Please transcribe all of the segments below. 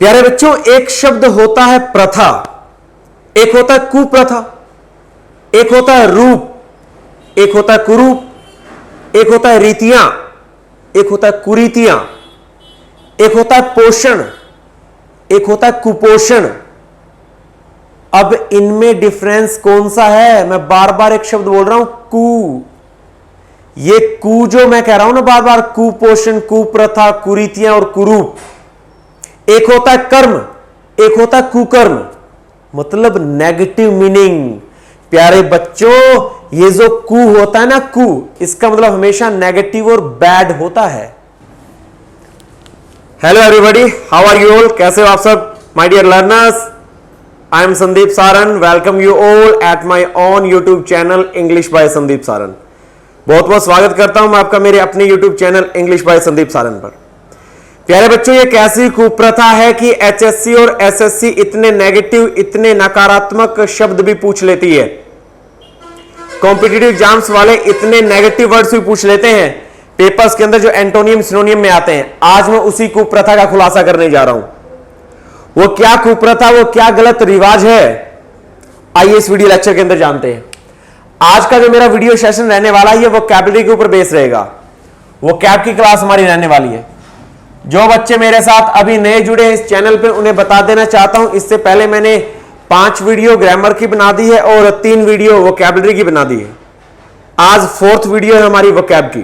प्यारे बच्चों, एक शब्द होता है प्रथा, एक होता है कुप्रथा, एक होता है रूप, एक होता है कुरूप, एक होता है रीतियां, एक होता है कुरीतियां, एक होता है पोषण, एक होता है कुपोषण। अब इनमें डिफरेंस कौन सा है? मैं बार बार एक शब्द बोल रहा हूं, कु। ये कु जो मैं कह रहा हूं ना बार बार, कुपोषण, कुप्रथा, कुरीतियां और कुरूप। एक होता है कर्म, एक होता है कुकर्म, मतलब नेगेटिव मीनिंग। प्यारे बच्चों, ये जो कु होता है ना, कु, इसका मतलब हमेशा नेगेटिव और बैड होता है। Hello everybody, how are you all? कैसे हो आप सब my dear learners? I am Sandeep Saran. Welcome you all at my on YouTube channel English by Sandeep Saran. बहुत बहुत स्वागत करता हूं मैं आपका मेरे अपने YouTube channel English by Sandeep Saran पर। प्यारे बच्चों, ये कैसी कुप्रथा है कि एचएससी और एसएससी इतने नेगेटिव, इतने नकारात्मक शब्द भी पूछ लेती है। कॉम्पिटिटिव एग्जाम्स वाले इतने नेगेटिव वर्ड्स भी पूछ लेते हैं पेपर्स के अंदर जो एंटोनियम सिनोनियम में आते हैं। आज मैं उसी कुप्रथा का खुलासा करने जा रहा हूं। वो क्या कुप्रथा, वो क्या गलत रिवाज है, आइए इस वीडियो लेक्चर के अंदर जानते हैं। आज का जो मेरा वीडियो सेशन रहने वाला है वो वोकैबुलरी के ऊपर बेस रहेगा। वो कैब की क्लास हमारी रहने वाली है। जो बच्चे मेरे साथ अभी नए जुड़े हैं इस चैनल पे, उन्हें बता देना चाहता हूं, इससे पहले मैंने 5 वीडियो ग्रामर की बना दी है और 3 वीडियो वोकैबुलरी की बना दी है। आज 4th वीडियो है हमारी वोकैब की।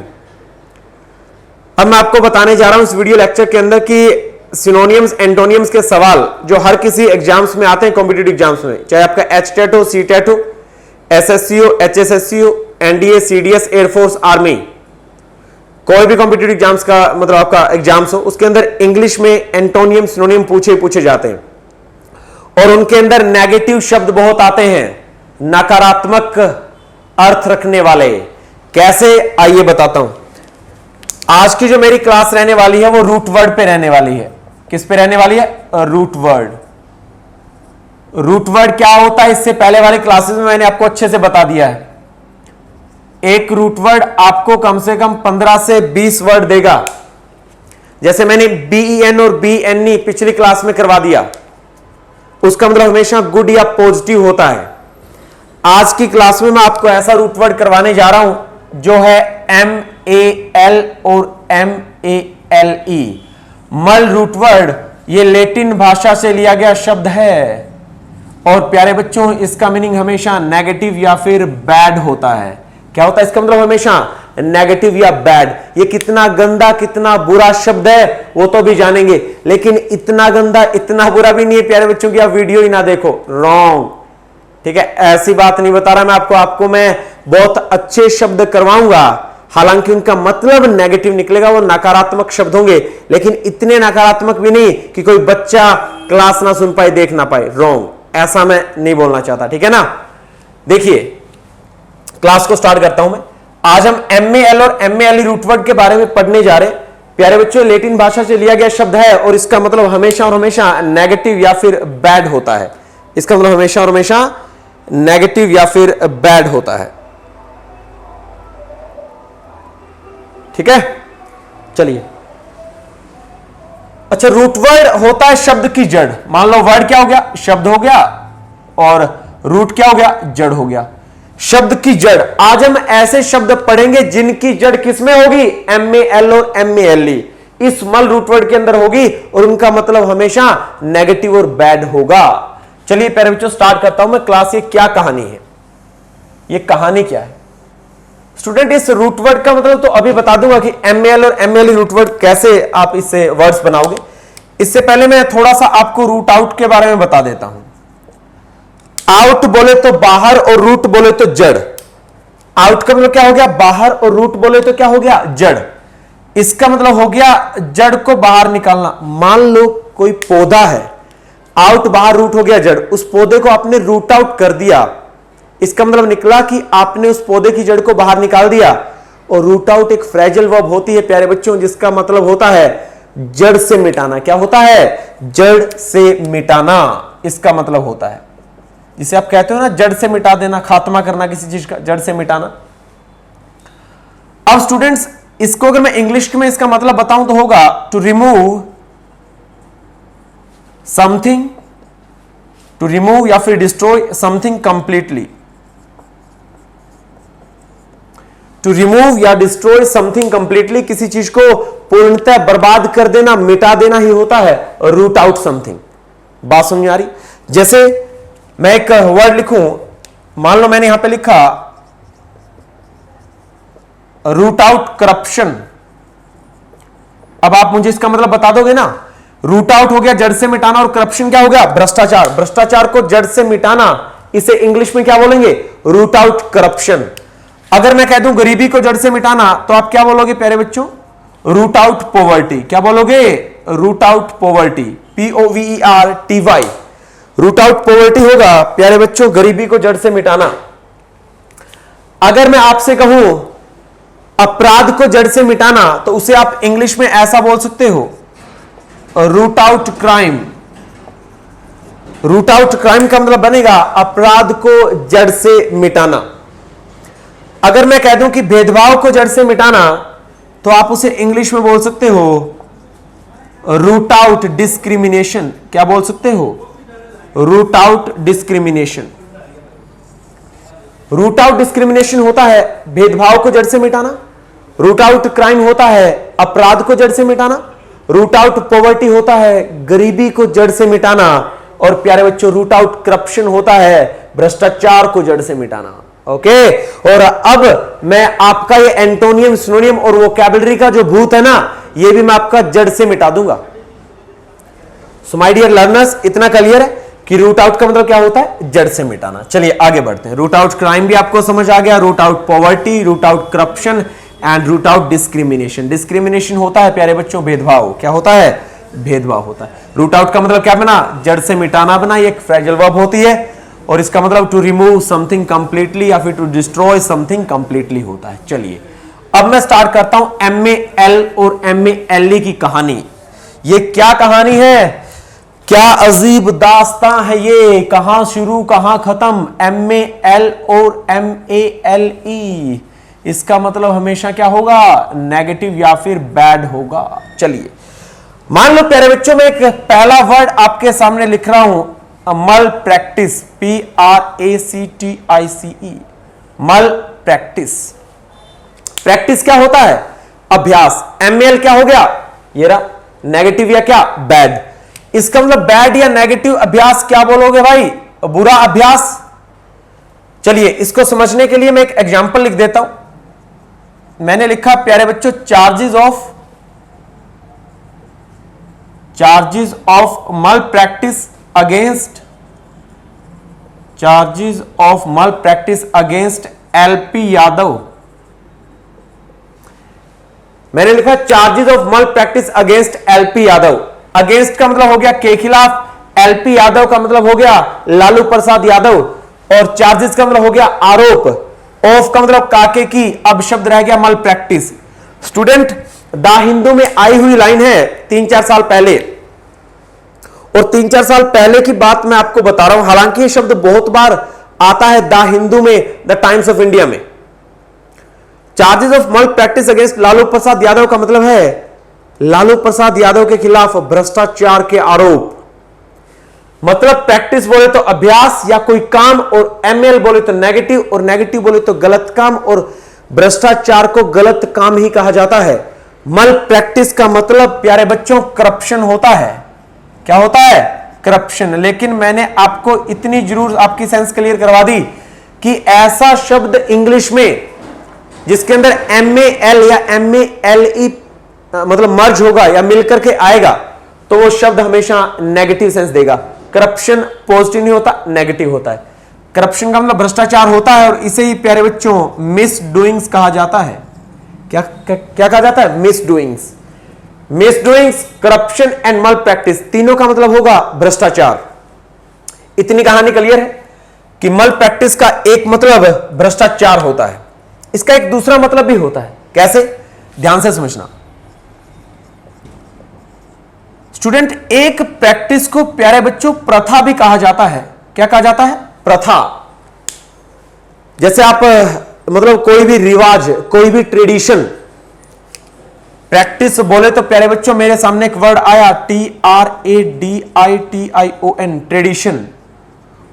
अब मैं आपको बताने जा रहा हूं इस वीडियो लेक्चर के अंदर कि सिनोनियम्स, एंटोनियम्स के सवाल जो हर किसी एग्जाम्स में आते हैं, कॉम्पिटिटिव एग्जाम्स में, चाहे आपका एचटेट हो, सीटेट हो, एसएससी हो, एचएसएससी हो, एनडीए, सीडीएस, एयरफोर्स, आर्मी, कोई भी कॉम्पिटिटिव एग्जाम्स का मतलब आपका एग्जाम्स हो, उसके अंदर इंग्लिश में एंटोनियम सिनोनियम पूछे जाते हैं और उनके अंदर नेगेटिव शब्द बहुत आते हैं, नकारात्मक अर्थ रखने वाले। कैसे, आइए बताता हूं। आज की जो मेरी क्लास रहने वाली है वो रूट वर्ड पे रहने वाली है। किस पे रहने वाली है? Root word. रूट वर्ड क्या होता है इससे पहले वाले क्लासेस में मैंने आपको अच्छे से बता दिया है। एक रूट वर्ड आपको कम से कम 15 से 20 वर्ड देगा। जैसे मैंने बीईएन और बीएनई पिछली क्लास में करवा दिया, उसका मतलब हमेशा गुड या पॉजिटिव होता है। आज की क्लास में मैं आपको ऐसा रूट वर्ड करवाने जा रहा हूं जो है MAL और MALE, मल रूट वर्ड। ये लैटिन भाषा से लिया गया शब्द है और प्यारे बच्चों, इसका मीनिंग हमेशा नेगेटिव या फिर बैड होता है। क्या होता है इसका मतलब? हमेशा नेगेटिव या बैड। ये कितना गंदा, कितना बुरा शब्द है वो तो भी जानेंगे, लेकिन इतना गंदा, इतना बुरा भी नहीं है प्यारे बच्चों की आप वीडियो ही ना देखो। रॉन्ग, ठीक है? ऐसी बात नहीं बता रहा मैं आपको मैं बहुत अच्छे शब्द करवाऊंगा, हालांकि उनका मतलब नेगेटिव निकलेगा, वो नकारात्मक शब्द होंगे, लेकिन इतने नकारात्मक भी नहीं कि कोई बच्चा क्लास ना सुन पाए, देख ना पाए। रॉन्ग, ऐसा मैं नहीं बोलना चाहता, ठीक है ना? देखिए, क्लास को स्टार्ट करता हूं मैं। आज हम MAL और MALE रूट वर्ड के बारे में पढ़ने जा रहे हैं। प्यारे बच्चों, लैटिन भाषा से लिया गया शब्द है और इसका मतलब हमेशा और हमेशा नेगेटिव या फिर बैड होता है। इसका मतलब हमेशा और हमेशा नेगेटिव या फिर बैड होता है, ठीक है? चलिए, अच्छा, रूट वर्ड होता है शब्द की जड़। मान लो वर्ड क्या हो गया? शब्द हो गया, और रूट क्या हो गया? जड़ हो गया। शब्द की जड़। आज हम ऐसे शब्द पढ़ेंगे जिनकी जड़ किसमें होगी? MAL और MALE, इस मल रूट वर्ड के अंदर होगी और उनका मतलब हमेशा नेगेटिव और बैड होगा। चलिए पहले बच्चों स्टार्ट करता हूं मैं क्लास। ये क्या कहानी है? ये कहानी क्या है स्टूडेंट? इस रूट वर्ड का मतलब तो अभी बता दूंगा कि MAL और MALE रूट वर्ड कैसे आप इससे वर्ड्स बनाओगे। इससे पहले मैं थोड़ा सा आपको रूट आउट के बारे में बता देता हूं। आउट बोले तो बाहर और रूट बोले तो जड़। आउट का मतलब क्या हो गया? बाहर, और रूट बोले तो क्या हो गया? जड़। इसका मतलब हो गया जड़ को बाहर निकालना। मान लो कोई पौधा है, आउट बाहर, रूट हो गया जड़। उस पौधे को आपने रूट आउट कर दिया, इसका मतलब निकला कि आपने उस पौधे की जड़ को बाहर निकाल दिया। और रूट आउट एक फ्रेजल वर्ब होती है प्यारे बच्चों, जिसका मतलब होता है जड़ से मिटाना। क्या होता है? जड़ से मिटाना, इसका मतलब होता है। जिसे आप कहते हो ना जड़ से मिटा देना, खात्मा करना किसी चीज का, जड़ से मिटाना। अब स्टूडेंट्स, इसको अगर मैं इंग्लिश में इसका मतलब बताऊं तो होगा to remove something, to remove या फिर destroy something completely. To remove या डिस्ट्रॉय समथिंग कंप्लीटली, किसी चीज को पूर्णतः बर्बाद कर देना, मिटा देना ही होता है रूट आउट समथिंग। बात समझ आ रही? जैसे मैं एक वर्ड लिखूं, मान लो मैंने यहां पे लिखा रूट आउट करप्शन। अब आप मुझे इसका मतलब बता दोगे ना? रूट आउट हो गया जड़ से मिटाना, और करप्शन क्या हो गया? भ्रष्टाचार। भ्रष्टाचार को जड़ से मिटाना, इसे इंग्लिश में क्या बोलेंगे? Root out corruption. अगर मैं कह दूं गरीबी को जड़ से मिटाना, तो आप क्या बोलोगे प्यारे बच्चों? Root out poverty. क्या बोलोगे? Root out poverty, POVERTY। Root out poverty होगा प्यारे बच्चों गरीबी को जड़ से मिटाना। अगर मैं आपसे कहूं अपराध को जड़ से मिटाना, तो उसे आप इंग्लिश में ऐसा बोल सकते हो, root out crime. Root out crime का मतलब बनेगा अपराध को जड़ से मिटाना। अगर मैं कह दूं कि भेदभाव को जड़ से मिटाना, तो आप उसे इंग्लिश में बोल सकते हो रूट आउट डिस्क्रिमिनेशन। क्या बोल सकते हो? Root out discrimination. Root out discrimination होता है भेदभाव को जड़ से मिटाना। रूट आउट क्राइम होता है अपराध को जड़ से मिटाना। रूट आउट पॉवर्टी होता है गरीबी को जड़ से मिटाना। और प्यारे बच्चों रूट आउट करप्शन होता है भ्रष्टाचार को जड़ से मिटाना। ओके, और अब मैं आपका ये एंटोनियम, सिनोनियम और वोकैबुलरी का जो भूत है ना, ये भी मैं आपका जड़ से मिटा दूंगा। सो माय डियर लर्नर्स, इतना क्लियर है कि रूट आउट का मतलब क्या होता है? जड़ से मिटाना। चलिए आगे बढ़ते हैं। रूट आउट क्राइम भी आपको समझ आ गया, root out poverty, root out corruption and root out discrimination. Discrimination होता है प्यारे बच्चों भेदभाव। क्या होता है? भेदभाव होता है। रूट आउट का मतलब क्या बना? जड़ से मिटाना बना। ये एक फ्रेजल वर्ब होती है, और इसका मतलब टू रिमूव समथिंग कंप्लीटली या फिर टू डिस्ट्रॉय समथिंग कंप्लीटली होता है। चलिए अब मैं स्टार्ट करता हूं MAL और MALE की कहानी। ये क्या कहानी है? क्या अजीब दास्तां है ये, कहां शुरू कहां खत्म। MAL और MALE, इसका मतलब हमेशा क्या होगा? नेगेटिव या फिर बैड होगा। चलिए मान लो प्यारे बच्चों में एक पहला वर्ड आपके सामने लिख रहा हूं, मल प्रैक्टिस, PRACTICE। मल प्रैक्टिस। प्रैक्टिस क्या होता है? अभ्यास। MAL क्या हो गया? ये रहा नेगेटिव या क्या? बैड। इसका मतलब बैड या नेगेटिव अभ्यास क्या बोलोगे भाई? बुरा अभ्यास। चलिए इसको समझने के लिए मैं एक एग्जांपल लिख देता हूं। मैंने लिखा प्यारे बच्चों चार्जेस ऑफ मल प्रैक्टिस अगेंस्ट LP यादव। मैंने लिखा चार्जेस ऑफ मल practice against LP Yadav. Against का मतलब हो गया के खिलाफ, LP यादव का मतलब हो गया लालू प्रसाद यादव, और चार्जेस का मतलब हो गया आरोप, ऑफ का मतलब काके की, अब शब्द रह गया मल प्रैक्टिस। स्टूडेंट द हिंदू में आई हुई लाइन है 3-4 साल पहले, और 3-4 साल पहले की बात मैं आपको बता रहा हूं। हालांकि ये शब्द बहुत बार आता है द हिंदू में, द टाइम्स ऑफ इंडिया में। चार्जेस ऑफ मल प्रैक्टिस अगेंस्ट लालू प्रसाद यादव का मतलब है लालू प्रसाद यादव के खिलाफ भ्रष्टाचार के आरोप। मतलब प्रैक्टिस बोले तो अभ्यास या कोई काम, और ML बोले तो नेगेटिव, और नेगेटिव बोले तो गलत काम, और भ्रष्टाचार को गलत काम ही कहा जाता है। मल प्रैक्टिस का मतलब प्यारे बच्चों करप्शन होता है। क्या होता है? करप्शन। लेकिन मैंने आपको इतनी जरूर आपकी सेंस क्लियर करवा दी कि ऐसा शब्द इंग्लिश में जिसके अंदर MAL या MALE मतलब मर्ज होगा या मिलकर के आएगा, तो वो शब्द हमेशा नेगेटिव सेंस देगा। करप्शन पॉजिटिव नहीं होता, नेगेटिव होता है। करप्शन का मतलब भ्रष्टाचार होता है, और इसे ही प्यारे बच्चों मिस डूइंग्स कहा जाता है। क्या कहा जाता है? Miss doings. Miss doings, corruption and मल प्रैक्टिस, तीनों का मतलब होगा भ्रष्टाचार। इतनी कहानी क्लियर है कि मल प्रैक्टिस का एक मतलब भ्रष्टाचार होता है, इसका एक दूसरा मतलब भी होता है। कैसे? ध्यान से समझना स्टूडेंट। एक प्रैक्टिस को प्यारे बच्चों प्रथा भी कहा जाता है। क्या कहा जाता है? प्रथा। जैसे आप मतलब कोई भी रिवाज, कोई भी ट्रेडिशन, प्रैक्टिस बोले तो प्यारे बच्चों मेरे सामने एक वर्ड आया TRADITION, ट्रेडिशन।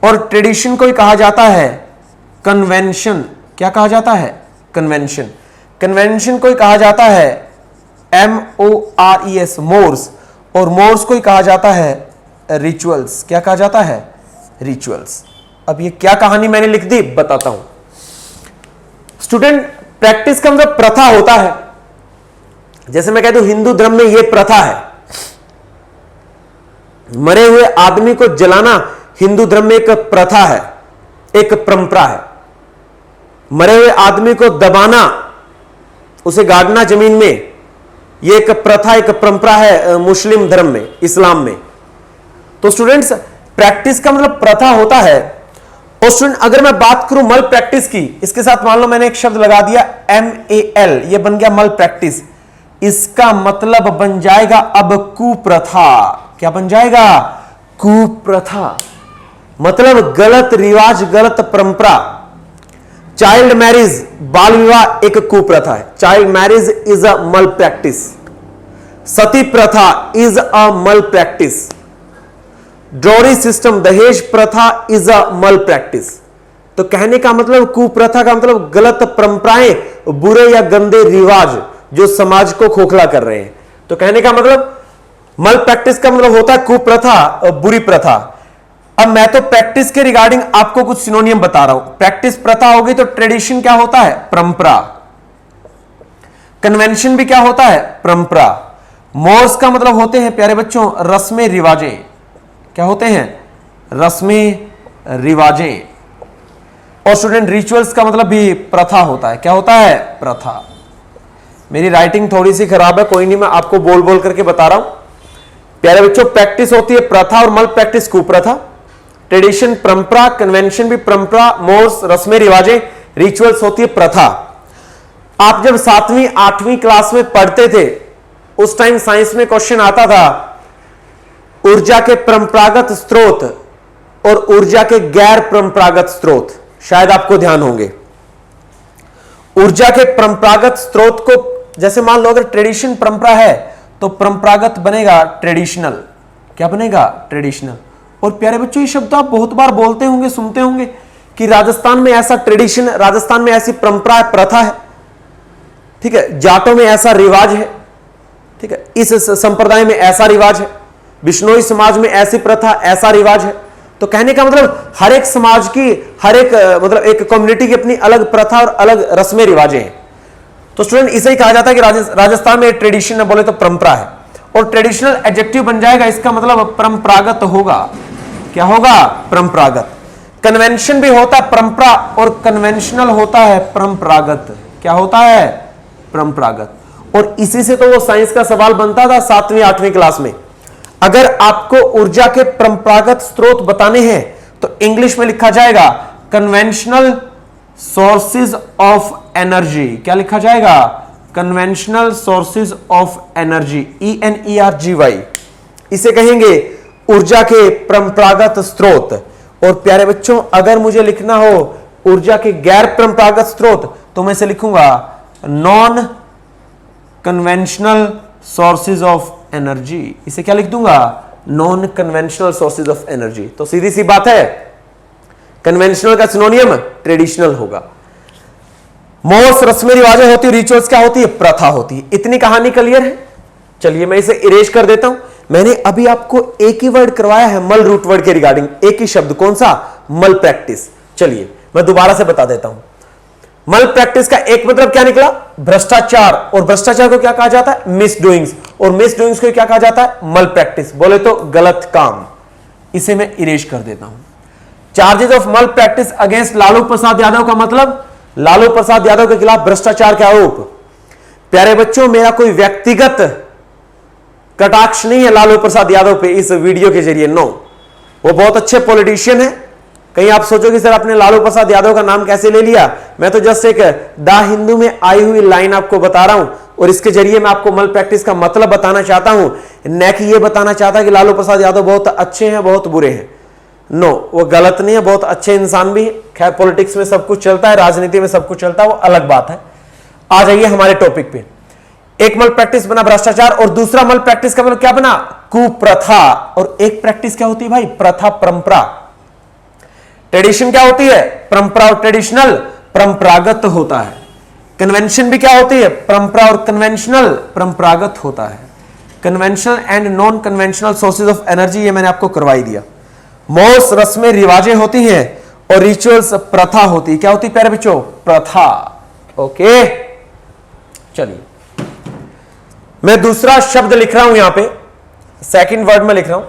और ट्रेडिशन को ही कहा जाता है कन्वेंशन। क्या कहा जाता है? कन्वेंशन। कन्वेंशन को ही कहा जाता है MORES, मोर्स। और मोर्स को ही कहा जाता है रिचुअल्स। क्या कहा जाता है? रिचुअल्स। अब ये क्या कहानी मैंने लिख दी, बताता हूं। स्टूडेंट, प्रैक्टिस का मतलब प्रथा होता है। जैसे मैं कहता हूं हिंदू धर्म में यह प्रथा है, मरे हुए आदमी को जलाना हिंदू धर्म में एक प्रथा है, एक परंपरा है। मरे हुए आदमी को दबाना, उसे गाड़ना जमीन में, यह एक प्रथा, एक परंपरा है मुस्लिम धर्म में, इस्लाम में। तो स्टूडेंट्स, प्रैक्टिस का मतलब प्रथा होता है। और स्टूडेंट, अगर मैं बात करूं मल प्रैक्टिस की, इसके साथ मान लो मैंने एक शब्द लगा दिया MAL, यह बन गया मल प्रैक्टिस। इसका मतलब बन जाएगा अब कुप्रथा। क्या बन जाएगा? कुप्रथा। मतलब गलत रिवाज, गलत परंपरा। चाइल्ड मैरिज, बाल विवाह एक कुप्रथा है। चाइल्ड मैरिज इज अ मल प्रैक्टिस। सती प्रथा इज अ मल प्रैक्टिस। ड्रॉरी सिस्टम, दहेज प्रथा इज अ मल प्रैक्टिस। तो कहने का मतलब कुप्रथा का मतलब गलत परंपराएं, बुरे या गंदे रिवाज जो समाज को खोखला कर रहे हैं। तो कहने का मतलब मल प्रैक्टिस का मतलब होता है कुप्रथा और बुरी प्रथा। अब मैं तो प्रैक्टिस के रिगार्डिंग आपको कुछ सिनोनियम बता रहा हूं। प्रैक्टिस प्रथा होगी तो ट्रेडिशन क्या होता है? परंपरा। कन्वेंशन भी क्या होता है? परंपरा। मोर्स का मतलब होते हैं प्यारे बच्चों रस्में रिवाजें। क्या होते हैं? रस्में रिवाजें। और स्टूडेंट, रिचुअल्स का मतलब भी प्रथा होता है। क्या होता है? प्रथा। मेरी राइटिंग थोड़ी सी खराब है, कोई नहीं, मैं आपको बोल बोल करके बता रहा हूं। प्यारे बच्चों, प्रैक्टिस होती है प्रथा और मल प्रैक्टिस कुप्रथा। ट्रेडिशन परंपरा, कन्वेंशन भी परंपरा, मोर्स रस्में रिवाजें, रिचुअल्स होती है प्रथा। आप जब 7वीं 8वीं क्लास में पढ़ते थे उस टाइम साइंस में क्वेश्चन आता था ऊर्जा के परंपरागत स्रोत और ऊर्जा के गैर परंपरागत स्रोत। शायद आपको ध्यान होंगे। ऊर्जा के परंपरागत स्रोत को, जैसे मान लो अगर ट्रेडिशन परंपरा है तो परंपरागत बनेगा ट्रेडिशनल। क्या बनेगा? ट्रेडिशनल। और प्यारे बच्चों, ये शब्द आप बहुत बार बोलते होंगे, सुनते होंगे कि राजस्थान में ऐसा ट्रेडिशन, राजस्थान में ऐसी परंपरा है, प्रथा है। ठीक है, जाटों में ऐसा रिवाज है। ठीक है, इस संप्रदाय में ऐसा रिवाज है, बिश्नोई समाज में ऐसी प्रथा, ऐसा रिवाज है। तो कहने का मतलब हर एक समाज की, हर एक मतलब एक कम्युनिटी की अपनी अलग प्रथा और अलग रस्में रिवाजें हैं। तो स्टूडेंट, इसे ही कहा जाता है कि राजस्थान में ट्रेडिशन बोले तो परंपरा है। और ट्रेडिशनल एडजेक्टिव बन जाएगा, इसका मतलब परंपरागत होगा। क्या होगा? परंपरागत। कन्वेंशन भी होता है परंपरा और कन्वेंशनल होता है परंपरागत। क्या होता है? परंपरागत। और इसी से तो वो साइंस का सवाल बनता था 7वीं 8वीं क्लास में। अगर आपको ऊर्जा के परंपरागत स्रोत बताने हैं तो इंग्लिश में लिखा जाएगा कन्वेंशनल सोर्सेज ऑफ एनर्जी। क्या लिखा जाएगा? Conventional sources of energy, ENERGY। इसे कहेंगे ऊर्जा के परंपरागत स्रोत। और प्यारे बच्चों, अगर मुझे लिखना हो ऊर्जा के गैर परंपरागत स्रोत तो मैं इसे लिखूंगा non conventional sources of energy. इसे क्या लिख दूंगा? Non conventional sources of energy. तो सीधी सी बात है, कन्वेंशनल का सिनोनियम ट्रेडिशनल होगा। मोर्स रस्में रिवाजें होती है, रिचुअल्स क्या होती है? प्रथा होती है। इतनी कहानी क्लियर है? चलिए मैं इसे इरेज कर देता हूं। मैंने अभी आपको एक ही वर्ड करवाया है मल रूट वर्ड के रिगार्डिंग, एक ही शब्द। कौन सा? मल प्रैक्टिस। चलिए मैं दोबारा से बता देता हूं। मल प्रैक्टिस का एक मतलब क्या निकला? भ्रष्टाचार। और भ्रष्टाचार को क्या कहा जाता है? Miss doings. और मिस डूइंग्स को क्या कहा जाता है? मल प्रैक्टिस। बोले तो गलत काम। इसे मैं इरेज कर देता हूं। चार्जेस ऑफ मल प्रैक्टिस अगेंस्ट लालू प्रसाद यादव का मतलब लालू प्रसाद यादव के खिलाफ भ्रष्टाचार के आरोप। प्यारे बच्चों, मेरा कोई व्यक्तिगत कटाक्ष नहीं है लालू प्रसाद यादव पे इस वीडियो के जरिए। नो, वो बहुत अच्छे पॉलिटिशियन है। कहीं आप सोचोगे सर आपने लालू प्रसाद यादव का नाम कैसे ले लिया? मैं तो जस्ट एक द हिंदू में आई हुई लाइन आपको बता रहा हूं और इसके जरिए मैं आपको मल प्रैक्टिस का मतलब बताना चाहता हूं, न कि यह बताना चाहता कि लालू प्रसाद यादव बहुत अच्छे हैं, बहुत बुरे हैं। नो, वो गलत नहीं है, बहुत अच्छे इंसान भी है। खैर, पॉलिटिक्स में सब कुछ चलता है, राजनीति में सब कुछ चलता है, वो अलग बात है। आ जाइए हमारे टॉपिक पे। एक मल प्रैक्टिस बना भ्रष्टाचार और दूसरा मल प्रैक्टिस का मतलब क्या बना, कुप्रथा। और एक प्रैक्टिस क्या होती है भाई, प्रथा परंपरा। ट्रेडिशन क्या होती है, परंपरा और ट्रेडिशनल परंपरागत होता है। कन्वेंशन भी क्या होती है, परंपरा और कन्वेंशनल परंपरागत होता है। Conventional and non conventional sources of energy, ये मैंने आपको करवाई दिया। मॉस रस्में रिवाजें होती हैं और रिचुअल्स प्रथा होती है। क्या होती है प्यारे बच्चों, प्रथा। ओके चलिए, मैं दूसरा शब्द लिख रहा हूं यहां पे, सेकंड वर्ड में लिख रहा हूं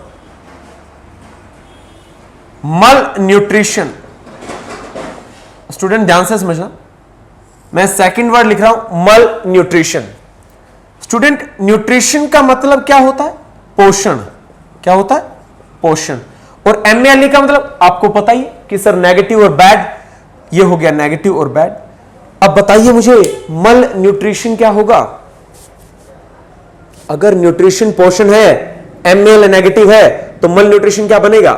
मल न्यूट्रिशन। स्टूडेंट ध्यान से समझना, मैं सेकंड वर्ड लिख रहा हूं मल न्यूट्रिशन। स्टूडेंट न्यूट्रिशन का मतलब क्या होता है, पोषण। क्या होता है, पोषण। और MALE का मतलब आपको पता ही कि सर नेगेटिव और बैड, ये हो गया नेगेटिव और बैड। अब बताइए मुझे मल न्यूट्रिशन क्या होगा। अगर न्यूट्रिशन पोषण है, MALE नेगेटिव है, तो मल न्यूट्रिशन क्या बनेगा,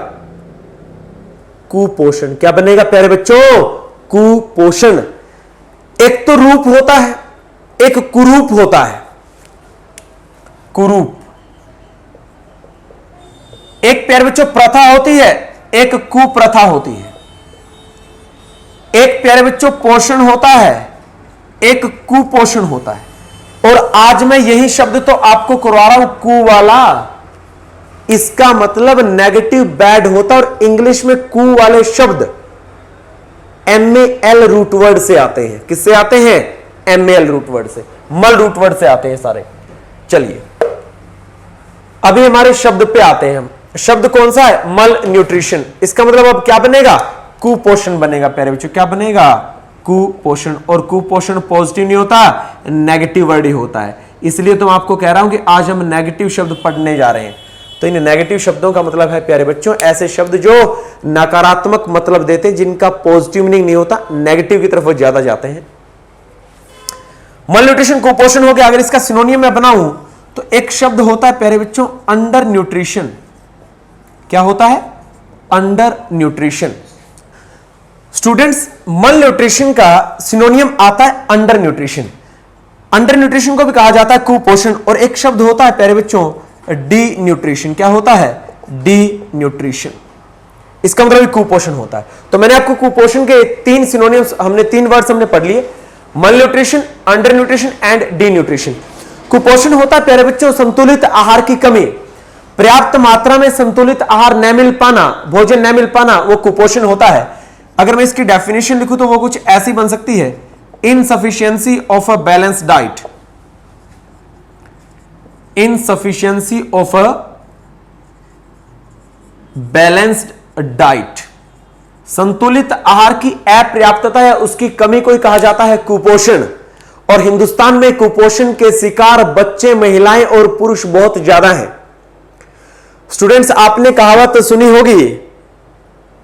कुपोषण। क्या बनेगा प्यारे बच्चों, कुपोषण। एक तो रूप होता है, एक कुरूप होता है। कुरूप एक प्यारे बच्चों प्रथा होती है, एक कुप्रथा होती है। एक प्यारे बच्चों पोषण होता है, एक कुपोषण होता है। और आज मैं यही शब्द तो आपको करवा रहा हूं, कु वाला। इसका मतलब नेगेटिव बैड होता है। और इंग्लिश में कु वाले शब्द MAL रूट वर्ड से आते हैं। किससे आते हैं, MAL रूट वर्ड से, मल रूट वर्ड से आते हैं सारे। चलिए अभी हमारे शब्द पे आते हैं हम। शब्द कौन सा है, मल न्यूट्रिशन। इसका मतलब अब क्या बनेगा, कुपोषण बनेगा प्यारे बच्चों। क्या बनेगा, कुपोषण। और कुपोषण पॉजिटिव नहीं होता, नेगेटिव वर्ड ही होता है। इसलिए तो मैं आपको कह रहा हूं कि आज हम नेगेटिव शब्द पढ़ने जा रहे हैं। तो इन नेगेटिव शब्दों का मतलब है प्यारे बच्चों ऐसे शब्द जो नकारात्मक मतलब देते हैं, जिनका पॉजिटिव मीनिंग नहीं होता, नेगेटिव की तरफ वो ज्यादा जाते हैं। मल न्यूट्रिशन कुपोषण हो गया। अगर इसका सिनोनियम मैं बनाऊं तो एक शब्द होता है प्यारे बच्चों अंडर न्यूट्रिशन। क्या होता है, अंडर न्यूट्रिशन। स्टूडेंट्स मल न्यूट्रिशन का सिनोनियम आता है अंडर न्यूट्रिशन। अंडर न्यूट्रिशन को भी कहा जाता है कुपोषण। और एक शब्द होता है प्यारे बच्चों डी न्यूट्रिशन। क्या होता है, डी न्यूट्रिशन। इसका मतलब कुपोषण होता है। तो मैंने आपको कुपोषण के तीन सिनोनिम्स, हमने तीन वर्ड्स हमने पढ़ लिए, मल nutrition, under nutrition and D nutrition. कुपोषण होता है प्यारे बच्चों संतुलित आहार की कमी, पर्याप्त मात्रा में संतुलित आहार न मिल पाना, भोजन न मिल पाना, वो कुपोषण होता है। अगर मैं इसकी डेफिनेशन लिखूं तो वो कुछ ऐसी बन सकती है, insufficiency of a balanced diet. Insufficiency of a balanced diet, संतुलित आहार की अपर्याप्तता या उसकी कमी को कहा जाता है कुपोषण। और हिंदुस्तान में कुपोषण के शिकार बच्चे, महिलाएं और पुरुष बहुत ज्यादा हैं। स्टूडेंट्स आपने कहावत सुनी होगी,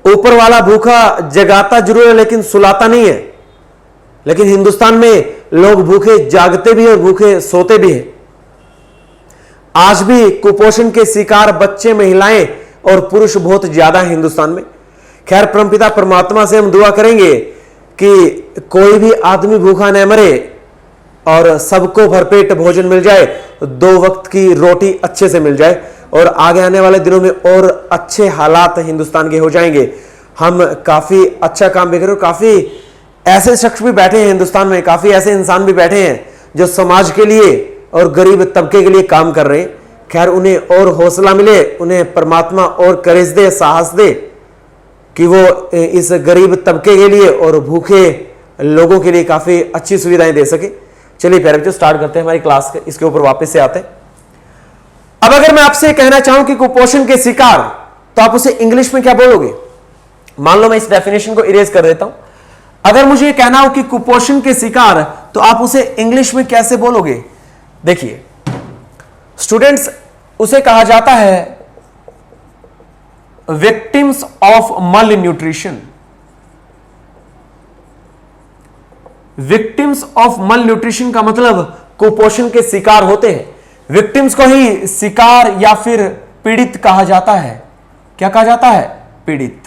ऊपर वाला भूखा जगाता जरूर है लेकिन सुलाता नहीं है। लेकिन हिंदुस्तान में लोग भूखे जागते भी और भूखे सोते भी हैं। आज भी कुपोषण के शिकार बच्चे, महिलाएं और पुरुष बहुत ज्यादा है हिंदुस्तान में। खैर परमपिता परमात्मा से हम दुआ करेंगे कि कोई भी आदमी भूखा न मरे और सबको भरपेट भोजन मिल जाए, 2 वक्त की रोटी अच्छे से मिल जाए और आगे आने वाले दिनों में और अच्छे हालात हिंदुस्तान के हो जाएंगे। हम काफी अच्छा काम भी करें। काफी ऐसे शख्स भी बैठे हैं हिंदुस्तान में, काफी ऐसे इंसान भी बैठे हैं जो समाज के लिए और गरीब तबके के लिए काम कर रहे हैं। खैर उन्हें और हौसला मिले, उन्हें परमात्मा और करेज दे, साहस दे कि वो इस गरीब तबके के लिए और भूखे लोगों के लिए काफी अच्छी सुविधाएं दे सके। चलिए प्यारे बच्चों स्टार्ट करते हैं हमारी क्लास के, इसके ऊपर वापस से आते हैं। अब अगर मैं आपसे कहना चाहूं कि कुपोषण के शिकार, तो आप उसे इंग्लिश में क्या बोलोगे? मान लो मैं इस डेफिनेशन को इरेज कर देता हूं। अगर मुझे कहना हो कि कुपोषण के शिकार, तो आप उसे इंग्लिश में कैसे बोलोगे? देखिए स्टूडेंट्स, उसे कहा जाता है विक्टिम्स ऑफ मल न्यूट्रिशन। विक्टिम्स ऑफ मल न्यूट्रिशन का मतलब कुपोषण के शिकार होते हैं। विक्टिम्स को ही शिकार या फिर पीड़ित कहा जाता है। क्या कहा जाता है? पीड़ित।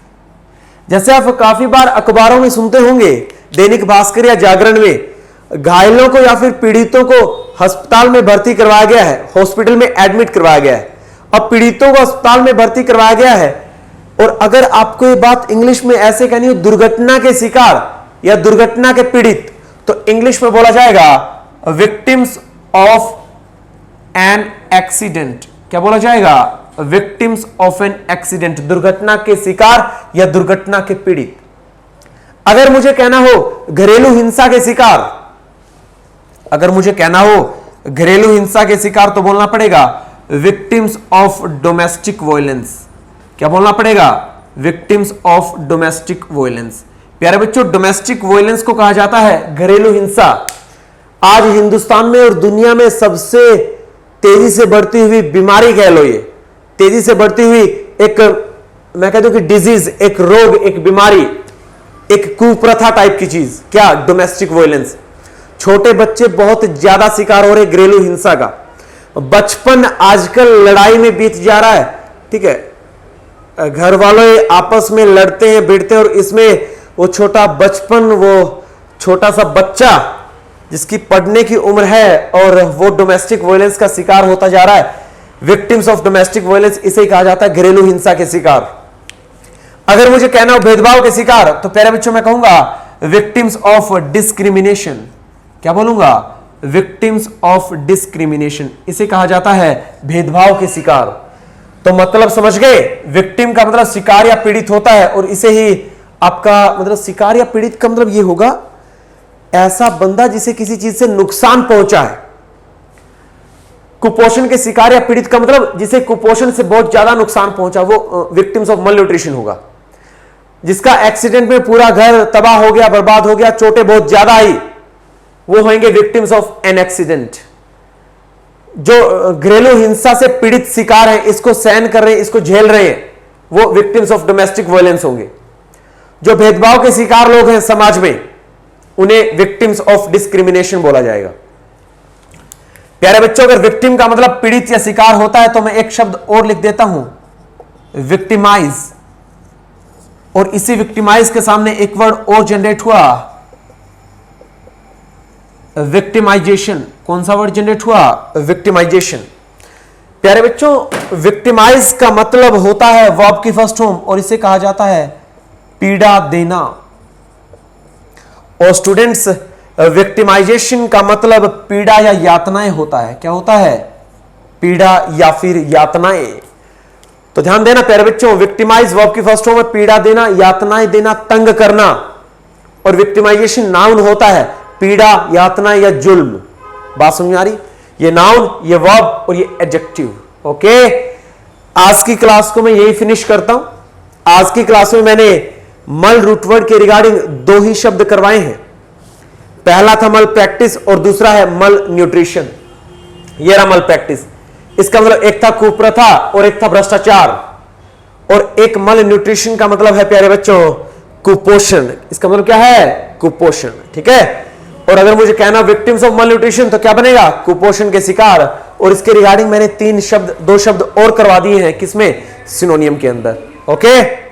जैसे आप काफी बार अखबारों में सुनते होंगे, दैनिक भास्कर या जागरण में, घायलों को या फिर पीड़ितों को अस्पताल में भर्ती करवाया गया है, हॉस्पिटल में एडमिट करवाया गया है। अब पीड़ितों को अस्पताल में भर्ती करवाया गया है, और अगर आपको ये बात इंग्लिश में ऐसे कहनी हो, दुर्घटना के शिकार या दुर्घटना के पीड़ित, तो इंग्लिश में बोला जाएगा विक्टिम्स ऑफ एन एक्सीडेंट। क्या बोला जाएगा? विक्टिम्स ऑफ एन एक्सीडेंट, दुर्घटना के शिकार या दुर्घटना के पीड़ित। अगर मुझे कहना हो घरेलू हिंसा के शिकार, अगर मुझे कहना हो घरेलू हिंसा के शिकार, तो बोलना पड़ेगा विक्टिम्स ऑफ डोमेस्टिक वायलेंस। क्या बोलना पड़ेगा? Victims of domestic violence. प्यारे बच्चों, डोमेस्टिक वायलेंस को कहा जाता है घरेलू हिंसा। आज हिंदुस्तान में और दुनिया में सबसे तेजी से बढ़ती हुई बीमारी कह लो, ये तेजी से बढ़ती हुई एक, मैं कहता हूं कि डिजीज, एक रोग, एक बीमारी, एक कुप्रथा टाइप की चीज, क्या? Domestic violence. छोटे बच्चे बहुत ज्यादा शिकार हो रहे घरेलू हिंसा का। बचपन आजकल लड़ाई में बीत जा रहा है, ठीक है, घर वाले आपस में लड़ते हैं, भिड़ते हैं, और इसमें वो छोटा बचपन, वो छोटा सा बच्चा जिसकी पढ़ने की उम्र है, और वो डोमेस्टिक वायलेंस का शिकार होता जा रहा है। विक्टिम्स ऑफ डोमेस्टिक वायलेंस, इसे ही कहा जाता है घरेलू हिंसा के शिकार। अगर मुझे कहना हो भेदभाव के शिकार, तो प्यारे बच्चों मैं कहूंगा विक्टिम्स ऑफ डिस्क्रिमिनेशन। क्या बोलूंगा? विक्टिम्स ऑफ डिस्क्रिमिनेशन, इसे कहा जाता है भेदभाव के शिकार। तो मतलब समझ गए, विक्टिम का मतलब शिकार या पीड़ित होता है, और इसे ही आपका मतलब शिकार या पीड़ित का मतलब यह होगा ऐसा बंदा जिसे किसी चीज से नुकसान पहुंचा है। कुपोषण के शिकार या पीड़ित का मतलब जिसे कुपोषण से बहुत ज्यादा नुकसान पहुंचा, वो विक्टिम्स ऑफ मलन्यूट्रिशन होगा। जिसका एक्सीडेंट में पूरा घर तबाह हो गया, बर्बाद हो गया, चोटें बहुत ज्यादा आई, वो होंगे विक्टिम्स ऑफ एन एक्सीडेंट। जो घरेलू हिंसा से पीड़ित शिकार हैं, इसको सहन कर रहे हैं, इसको झेल रहे हैं, वो विक्टिम्स ऑफ डोमेस्टिक वायलेंस होंगे। जो भेदभाव के शिकार लोग हैं समाज में, उन्हें विक्टिम्स ऑफ डिस्क्रिमिनेशन बोला जाएगा। प्यारे बच्चों, अगर विक्टिम का मतलब पीड़ित या शिकार होता है, तो मैं एक शब्द और लिख देता हूं, विक्टिमाइज, और इसी विक्टिमाइज के सामने एक वर्ड और जनरेट हुआ, विक्टिमाइजेशन। कौन सा वर्ड जनरेट हुआ? विक्टिमाइजेशन। प्यारे बच्चों, विक्टिमाइज का मतलब होता है वर्ब की फर्स्ट फॉर्म, और इसे कहा जाता है पीड़ा देना। और स्टूडेंट्स, विक्टिमाइजेशन का मतलब पीड़ा या यातनाएं होता है। क्या होता है? पीड़ा या फिर यातनाएं। तो ध्यान देना प्यारे बच्चों, विक्टिमाइज वर्ब की फर्स्ट फॉर्म है, पीड़ा देना, यातनाएं देना, तंग करना। और विक्टिमाइजेशन नाउन होता है, पीड़ा, यातना या जुल्म। बात समझ में आ रही? ये नाउन, ये वर्ब और ये एडजेक्टिव। ओके, आज की क्लास को मैं यही फिनिश करता हूं। आज की क्लास में मैंने मल रूट वर्ड के रिगार्डिंग 2 ही शब्द करवाए हैं। पहला था मल प्रैक्टिस और दूसरा है मल न्यूट्रिशन। ये रहा मल प्रैक्टिस। इसका मतलब एक था कुप्रथा और एक था भ्रष्टाचार, और एक मल न्यूट्रिशन का मतलब है प्यारे बच्चों कुपोषण। इसका मतलब क्या है? कुपोषण। ठीक है, और अगर मुझे कहना विक्टिम्स ऑफ मल न्यूट्रिशन, तो क्या बनेगा? कुपोषण के शिकार। और इसके रिगार्डिंग मैंने 2 शब्द और करवा दिए हैं, किसमें? सिनोनियम के अंदर। ओके।